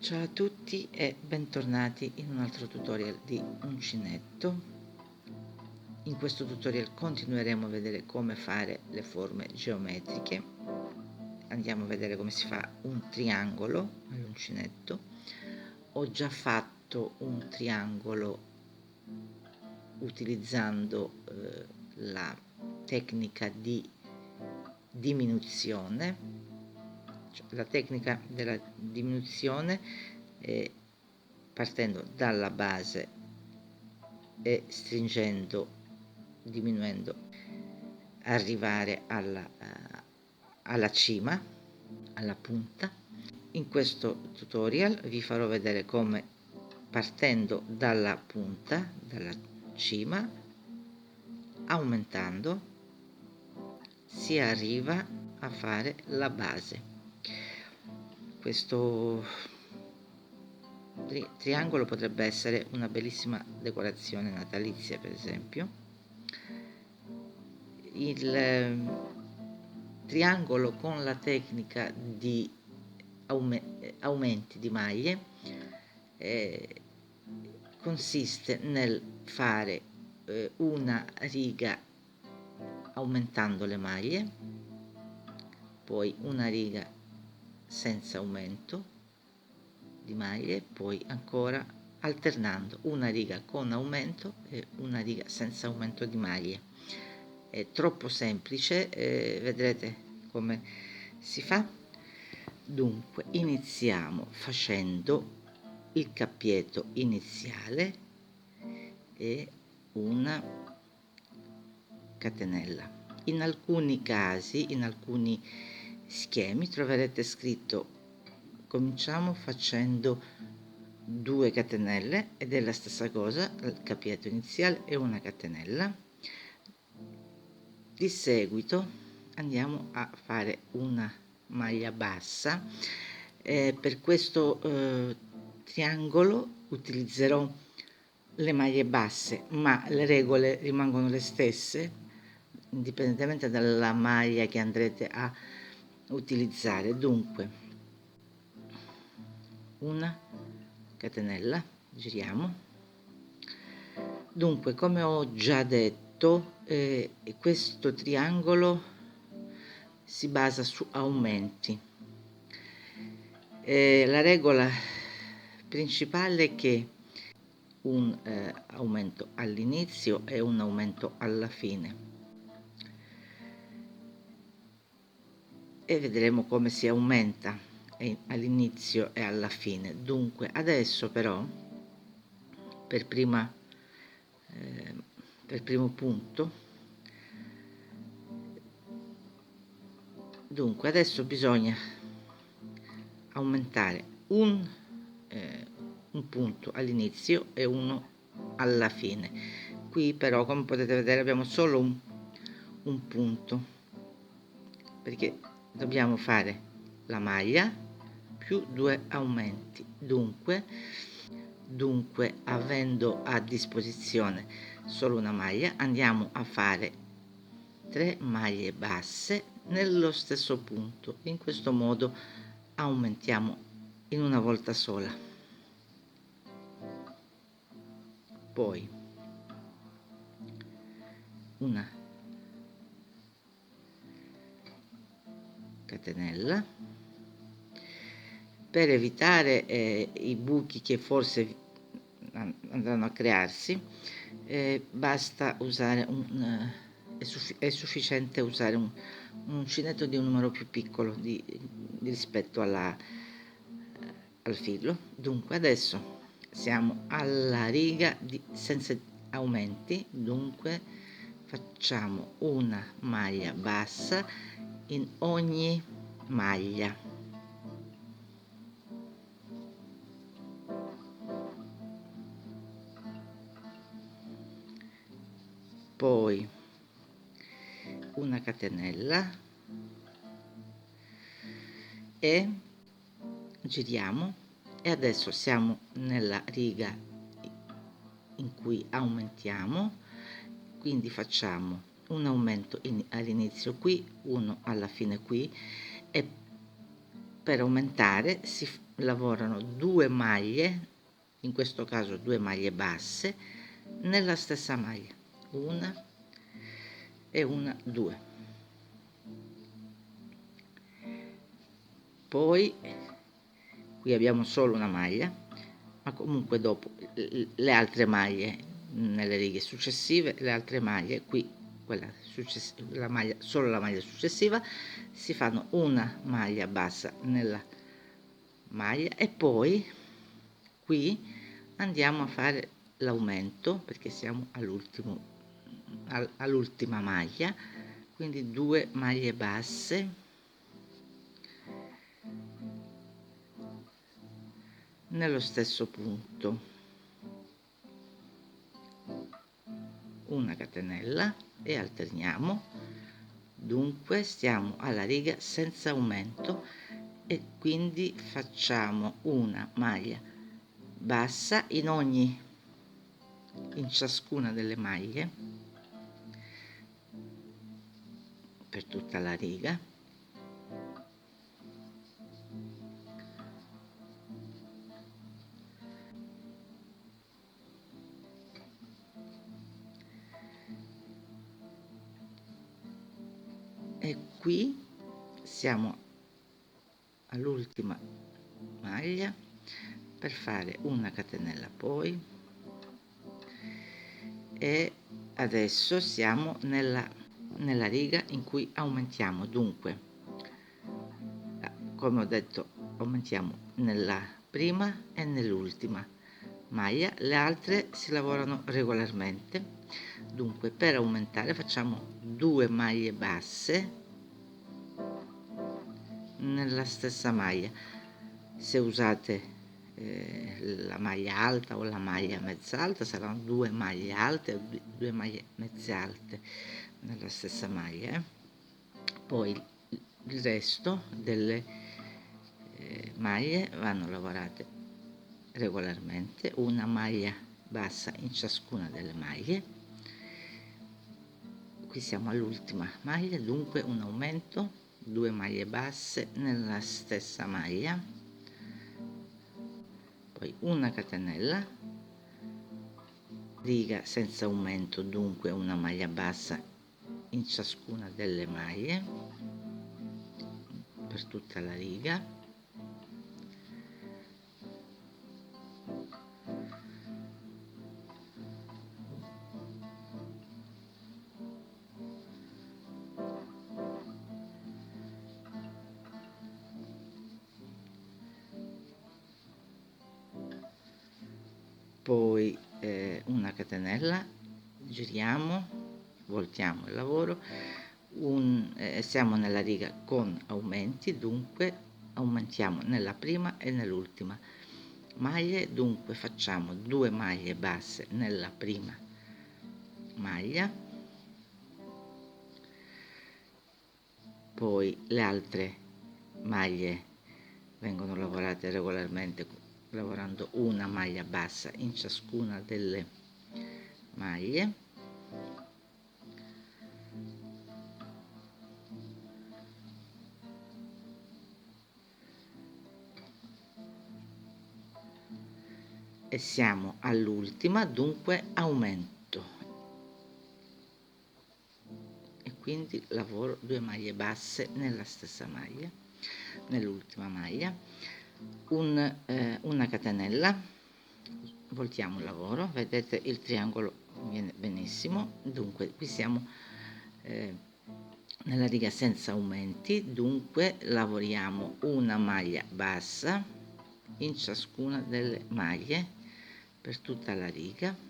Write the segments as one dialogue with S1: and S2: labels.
S1: Ciao a tutti e bentornati in un altro tutorial di uncinetto. In questo tutorial continueremo a vedere come fare le forme geometriche. Andiamo a vedere come si fa un triangolo all'uncinetto. Ho già fatto un triangolo utilizzando la tecnica di diminuzione. La tecnica della diminuzione partendo dalla base e stringendo, diminuendo, arrivare alla cima, alla punta. In questo tutorial vi farò vedere come, partendo dalla punta, dalla cima, aumentando, si arriva a fare la base. Questo triangolo potrebbe essere una bellissima decorazione natalizia, per esempio. Il triangolo con la tecnica di aumenti di maglie consiste nel fare una riga aumentando le maglie, poi una riga senza aumento di maglie, poi ancora alternando una riga con aumento e una riga senza aumento di maglie. È troppo semplice, vedrete come si fa. Dunque iniziamo facendo il cappietto iniziale e una catenella. In alcuni casi, in alcuni schemi troverete scritto cominciamo facendo 2 catenelle ed è la stessa cosa, il cappietto iniziale e una catenella. Di seguito andiamo a fare una maglia bassa. Per questo triangolo utilizzerò le maglie basse, ma le regole rimangono le stesse indipendentemente dalla maglia che andrete a utilizzare. Dunque una catenella, giriamo. Dunque, come ho già detto, questo triangolo si basa su aumenti. La regola principale è che un aumento all'inizio e un aumento alla fine, e vedremo come si aumenta all'inizio e alla fine. Dunque adesso però per primo punto, dunque adesso bisogna aumentare un punto all'inizio e uno alla fine. Qui però, come potete vedere, abbiamo solo un punto, perché dobbiamo fare la maglia più 2 aumenti. Dunque avendo a disposizione solo una maglia, andiamo a fare 3 maglie basse nello stesso punto. In questo modo aumentiamo in una volta sola. Poi una catenella per evitare i buchi che forse andranno a crearsi. Basta usare è sufficiente usare un uncinetto di un numero più piccolo rispetto al filo. Dunque adesso siamo alla riga senza aumenti, dunque facciamo una maglia bassa in ogni maglia. Poi una catenella e giriamo, e adesso siamo nella riga in cui aumentiamo, quindi facciamo un aumento all'inizio qui, uno alla fine qui, e per aumentare lavorano 2 maglie, in questo caso 2 maglie basse, nella stessa maglia, una e una, 2. Poi qui abbiamo solo una maglia, ma comunque dopo le altre maglie nelle righe successive, le altre maglie qui, quella la maglia, solo la maglia successiva, si fanno una maglia bassa nella maglia e poi qui andiamo a fare l'aumento perché siamo all'ultima maglia, quindi 2 maglie basse nello stesso punto, una catenella e alterniamo. Dunque stiamo alla riga senza aumento e quindi facciamo una maglia bassa in ciascuna delle maglie per tutta la riga, e qui siamo all'ultima maglia per fare una catenella poi, e adesso siamo nella riga in cui aumentiamo. Dunque, come ho detto, aumentiamo nella prima e nell'ultima maglia, le altre si lavorano regolarmente. Dunque, per aumentare facciamo 2 maglie basse nella stessa maglia. Se usate la maglia alta o la maglia mezza alta, saranno 2 maglie alte o 2 maglie mezze alte nella stessa maglia. Poi il resto delle maglie vanno lavorate regolarmente, una maglia bassa in ciascuna delle maglie. Qui siamo all'ultima maglia, dunque un aumento, 2 maglie basse nella stessa maglia, poi una catenella, riga senza aumento, dunque una maglia bassa in ciascuna delle maglie per tutta la riga, poi una catenella, giriamo, voltiamo il lavoro, siamo nella riga con aumenti, dunque aumentiamo nella prima e nell'ultima maglie, dunque facciamo 2 maglie basse nella prima maglia, poi le altre maglie vengono lavorate regolarmente lavorando una maglia bassa in ciascuna delle maglie, e siamo all'ultima, dunque aumento, e quindi lavoro 2 maglie basse nella stessa maglia, nell'ultima maglia, una catenella, voltiamo il lavoro, vedete il triangolo viene benissimo, dunque qui siamo nella riga senza aumenti, dunque lavoriamo una maglia bassa in ciascuna delle maglie per tutta la riga,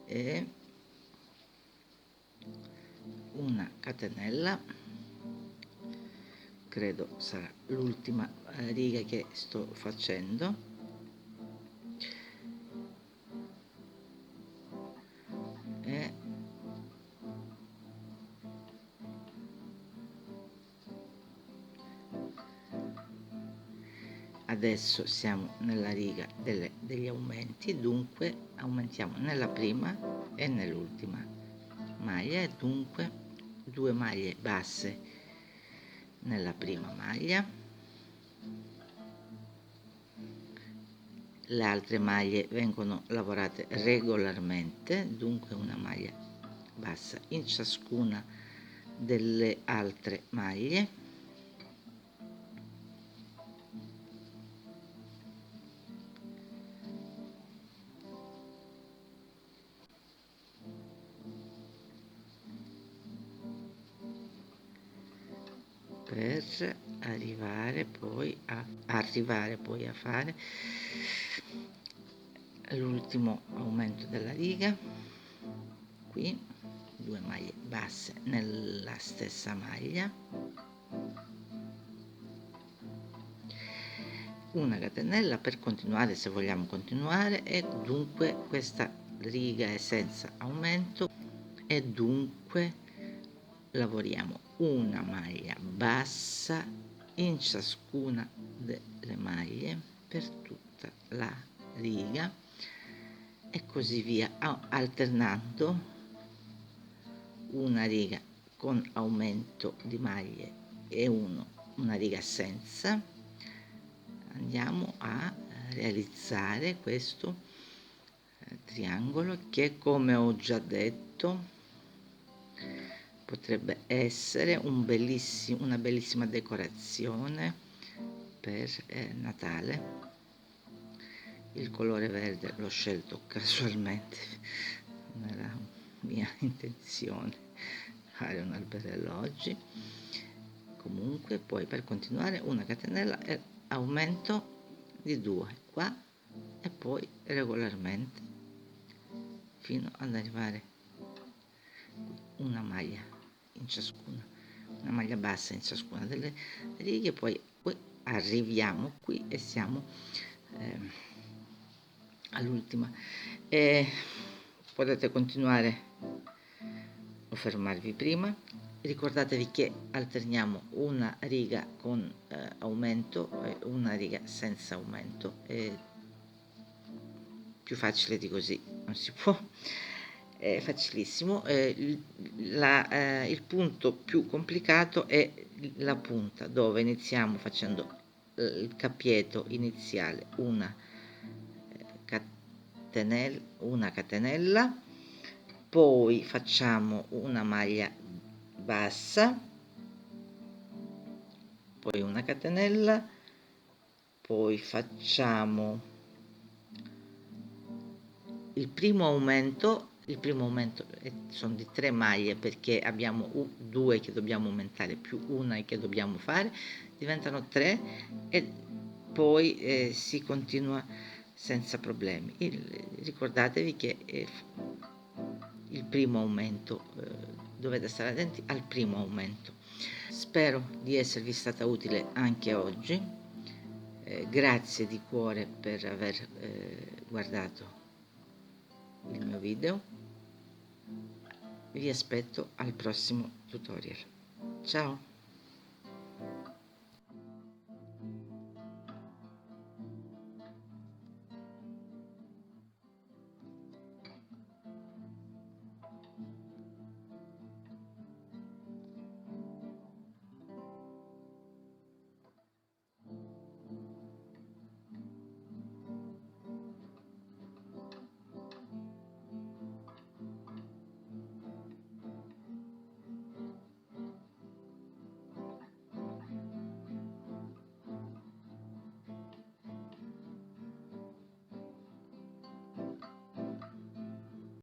S1: e una catenella, credo sarà l'ultima riga che sto facendo, adesso siamo nella riga degli aumenti, dunque aumentiamo nella prima e nell'ultima maglia, e dunque 2 maglie basse nella prima maglia, le altre maglie vengono lavorate regolarmente, dunque una maglia bassa in ciascuna delle altre maglie, per arrivare poi a fare l'ultimo aumento della riga. Qui 2 maglie basse nella stessa maglia, una catenella per continuare, se vogliamo continuare, e dunque questa riga è senza aumento, e dunque lavoriamo una maglia bassa in ciascuna delle maglie per tutta la riga, e così via, alternando una riga con aumento di maglie e una riga senza. Andiamo a realizzare questo triangolo che, come ho già detto, potrebbe essere una bellissima decorazione per Natale. Il colore verde l'ho scelto casualmente, non era mia intenzione fare un alberello oggi. Comunque poi, per continuare, una catenella e aumento di 2 qua, e poi regolarmente fino ad arrivare una maglia in ciascuna, una maglia bassa in ciascuna delle righe, poi arriviamo qui e siamo all'ultima. Potete continuare o fermarvi prima. Ricordatevi che alterniamo una riga con aumento e una riga senza aumento, più facile di così non si può, è facilissimo. Il punto più complicato è la punta, dove iniziamo facendo il capietto iniziale, una catenella, poi facciamo una maglia bassa, poi una catenella, poi facciamo il primo aumento sono di 3 maglie, perché abbiamo 2 che dobbiamo aumentare più una che dobbiamo fare, diventano 3, e poi si continua senza problemi. Ricordatevi che il primo aumento, dovete stare attenti al primo aumento. Spero di esservi stata utile anche oggi, grazie di cuore per aver guardato il mio video. Vi aspetto al prossimo tutorial. Ciao!